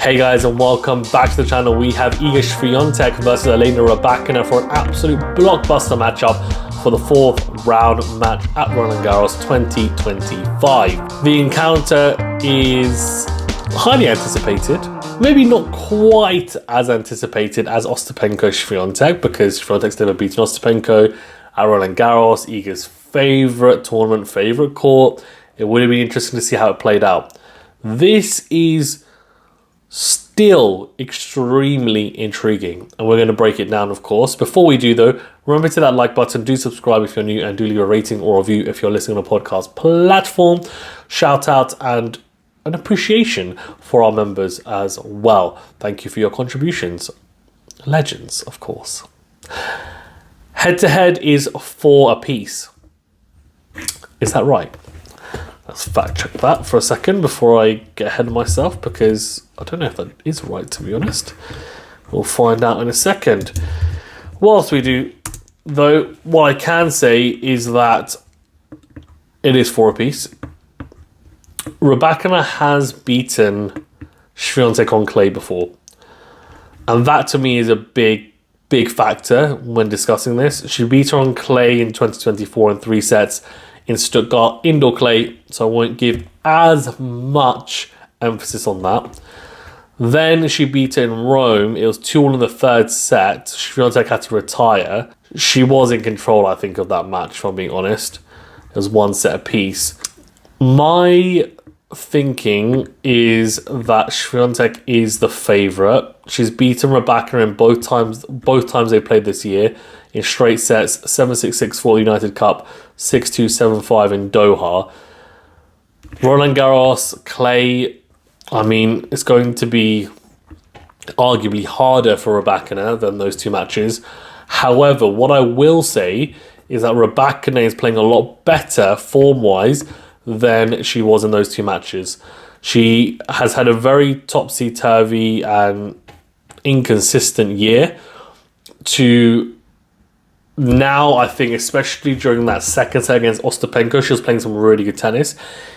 Hey guys, and welcome back to the channel. We have Iga Swiatek versus Elena Rybakina for an absolute blockbuster matchup for the fourth round match at Roland Garros 2025. The encounter is highly anticipated, maybe not quite as anticipated as Ostapenko-Swiatek, because Swiatek's never beaten Ostapenko at Roland Garros, Iga's favourite tournament, favourite court. It would have been interesting to see how it played out. This is still extremely intriguing, and we're going to break it down, of course. Before we do, though, remember to hit that like button, do subscribe if you're new, and do leave a rating or review if you're listening on a podcast platform. Shout out and an appreciation for our members as well. Thank you for your contributions. Legends, of course. Head-to-head is 4 apiece. Is that right? Let's fact check that for a second before I get ahead of myself, because I don't know if that is right, to be honest. We'll find out in a second. Whilst we do, though, what I can say is that it is 4 apiece. Rybakina has beaten Swiatek on clay before, and that to me is a big factor when discussing this. She beat her on clay in 2024 in 3 sets in Stuttgart, indoor clay, so I won't give as much emphasis on that. Then she beat her in Rome. It was 2-1 in the 3rd set. Swiatek had to retire. She was in control, I think, of that match, if I'm being honest. It was 1 set apiece. My thinking is that Swiatek is the favourite. She's beaten Rybakina in both times they played this year in straight sets, 7-6, 6-4 United Cup, 6-2, 7-5 in Doha. Roland Garros, clay, I mean, it's going to be arguably harder for Rybakina than those 2 matches. However, what I will say is that Rybakina is playing a lot better form-wise than she was in those 2 matches. She has had a very topsy-turvy and inconsistent year to now. I think, especially during that 2nd set against Ostapenko, she was playing some really good tennis.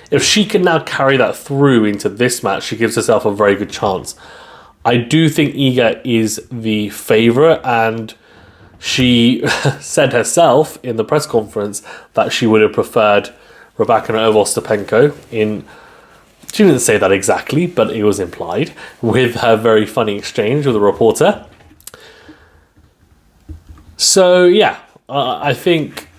If she can now carry that through into this match, she gives herself a very good chance. I do think Iga is the favourite, and she said herself in the press conference that she would have preferred Rybakina over Ostapenko. She didn't say that exactly, but it was implied with her very funny exchange with a reporter. So, yeah, I think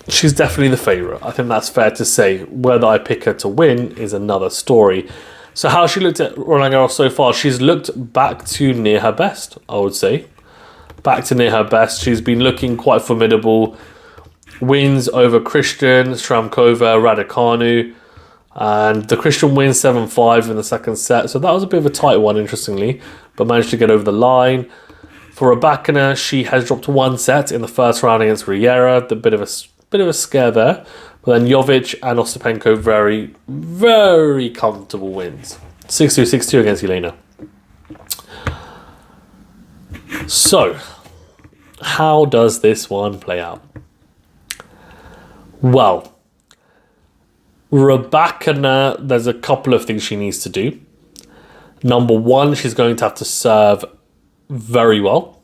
she's definitely the favourite. I think that's fair to say. Whether I pick her to win is another story. So how she looked at Roland Garros so far, she's looked back to near her best, I would say. Back to near her best. She's been looking quite formidable. Wins over Christian, Stramkova, Raducanu. And the Christian wins 7-5 in the 2nd set. So that was a bit of a tight one, interestingly, but managed to get over the line. For Rybakina, she has dropped 1 set in the 1st round against Riera. A bit of a scare there. But then Jovic and Ostapenko, very, very comfortable wins. 6-2, 6-2 against Elena. So, how does this one play out? Well, Rybakina, there's a couple of things she needs to do. Number 1, she's going to have to serve very well.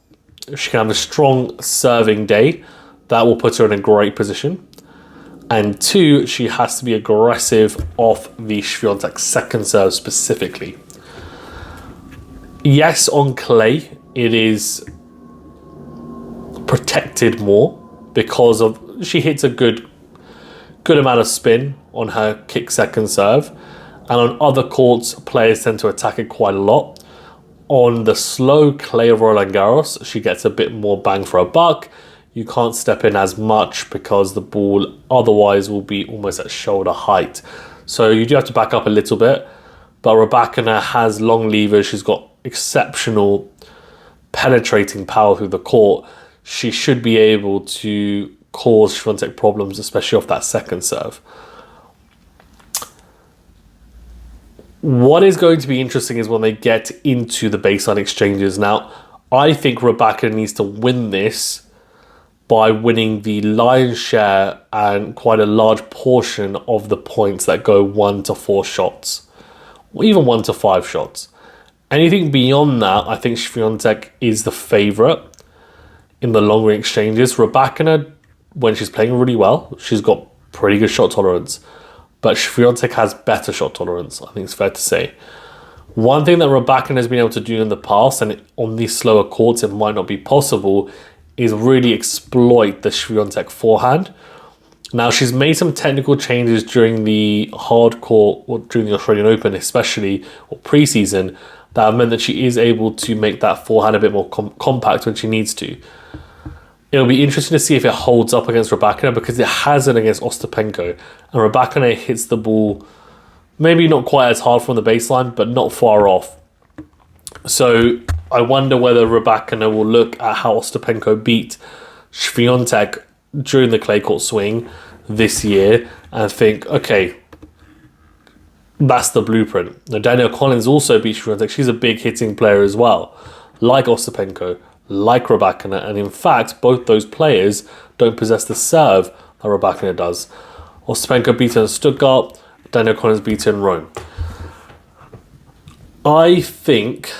She can have a strong serving day. That will put her in a great position. And 2, she has to be aggressive off the Swiatek 2nd serve specifically. Yes, on clay, it is protected more because of she hits a good amount of spin on her kick 2nd serve. And on other courts, players tend to attack it quite a lot. On the slow clay of Roland Garros, she gets a bit more bang for a buck. You can't step in as much because the ball otherwise will be almost at shoulder height. So you do have to back up a little bit. But Rybakina has long levers. She's got exceptional penetrating power through the court. She should be able to cause Swiatek problems, especially off that 2nd serve. What is going to be interesting is when they get into the baseline exchanges. Now, I think Rybakina needs to win this by winning the lion's share and quite a large portion of the points that go 1 to 4 shots or even 1 to 5 shots. Anything beyond that, I think Swiatek is the favourite in the long range exchanges. Rybakina, when she's playing really well, she's got pretty good shot tolerance. But Swiatek has better shot tolerance, I think it's fair to say. One thing that Rybakina has been able to do in the past, and on these slower courts it might not be possible, is really exploit the Swiatek forehand. Now, she's made some technical changes during the hard court, or during the Australian Open especially, or pre-season, that have meant that she is able to make that forehand a bit more compact when she needs to. It'll be interesting to see if it holds up against Rybakina, because it hasn't against Ostapenko. And Rybakina hits the ball maybe not quite as hard from the baseline, but not far off. So I wonder whether Rybakina will look at how Ostapenko beat Swiatek during the clay court swing this year and think, okay, that's the blueprint. Now, Danielle Collins also beat Swiatek. She's a big hitting player as well, like Ostapenko, like Rybakina, and in fact, both those players don't possess the serve that Rybakina does. Ostapenko beat her in Stuttgart, Danielle Collins beat her in Rome. I think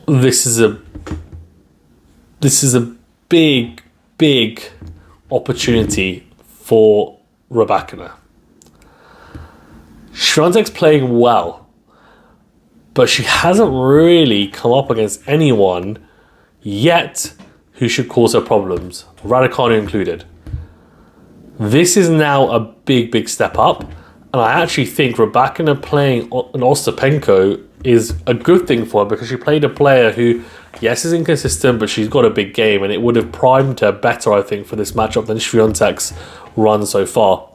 this is a big opportunity for Rybakina. Swiatek's playing well, but she hasn't really come up against anyone yet who should cause her problems, Raducanu included. This is now a big step up, and I actually think Rybakina playing an Ostapenko is a good thing for her, because she played a player who, yes, is inconsistent, but she's got a big game, and it would have primed her better, I think, for this matchup than Swiatek's run so far.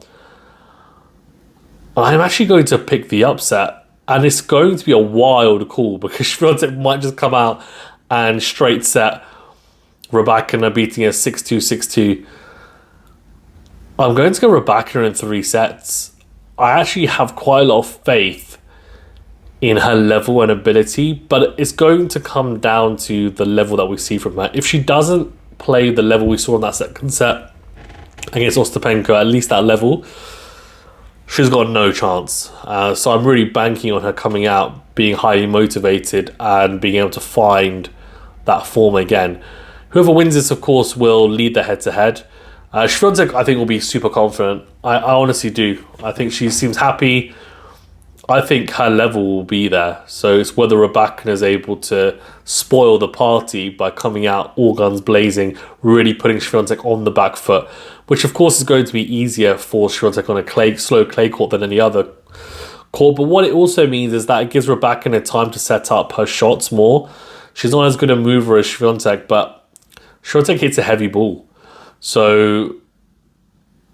I'm actually going to pick the upset, and it's going to be a wild call, because Swiatek might just come out and straight set Rybakina, beating her 6-2, 6-2. I'm going to go Rybakina in 3 sets. I actually have quite a lot of faith in her level and ability, but it's going to come down to the level that we see from her. If she doesn't play the level we saw in that second set against Ostapenko, at least that level, she's got no chance. So I'm really banking on her coming out, being highly motivated, and being able to find that form again. Whoever wins this, of course, will lead the head-to-head. Swiatek, I think, will be super confident. I honestly do. I think she seems happy. I think her level will be there. So it's whether Rybakina is able to spoil the party by coming out all guns blazing, really putting Swiatek on the back foot, which of course is going to be easier for Swiatek on a slow clay court than any other court. But what it also means is that it gives Rybakina time to set up her shots more. She's not as good a mover as Swiatek, but Swiatek hits a heavy ball. So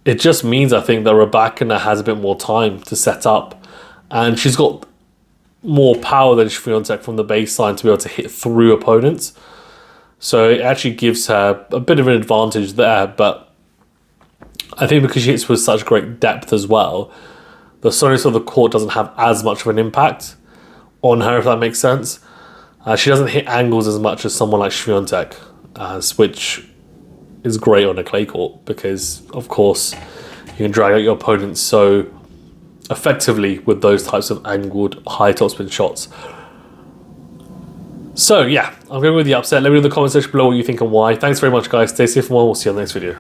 it just means, I think, that Rybakina has a bit more time to set up. And she's got more power than Swiatek from the baseline to be able to hit through opponents. So it actually gives her a bit of an advantage there. But I think because she hits with such great depth as well, the slowness of the court doesn't have as much of an impact on her, if that makes sense. She doesn't hit angles as much as someone like Swiatek, which is great on a clay court, because, of course, you can drag out your opponent so effectively with those types of angled high topspin shots. So yeah, I'm going with the upset. Let me know in the comment section below what you think and why. Thanks very much, guys. Stay safe and well. We'll see you on the next video.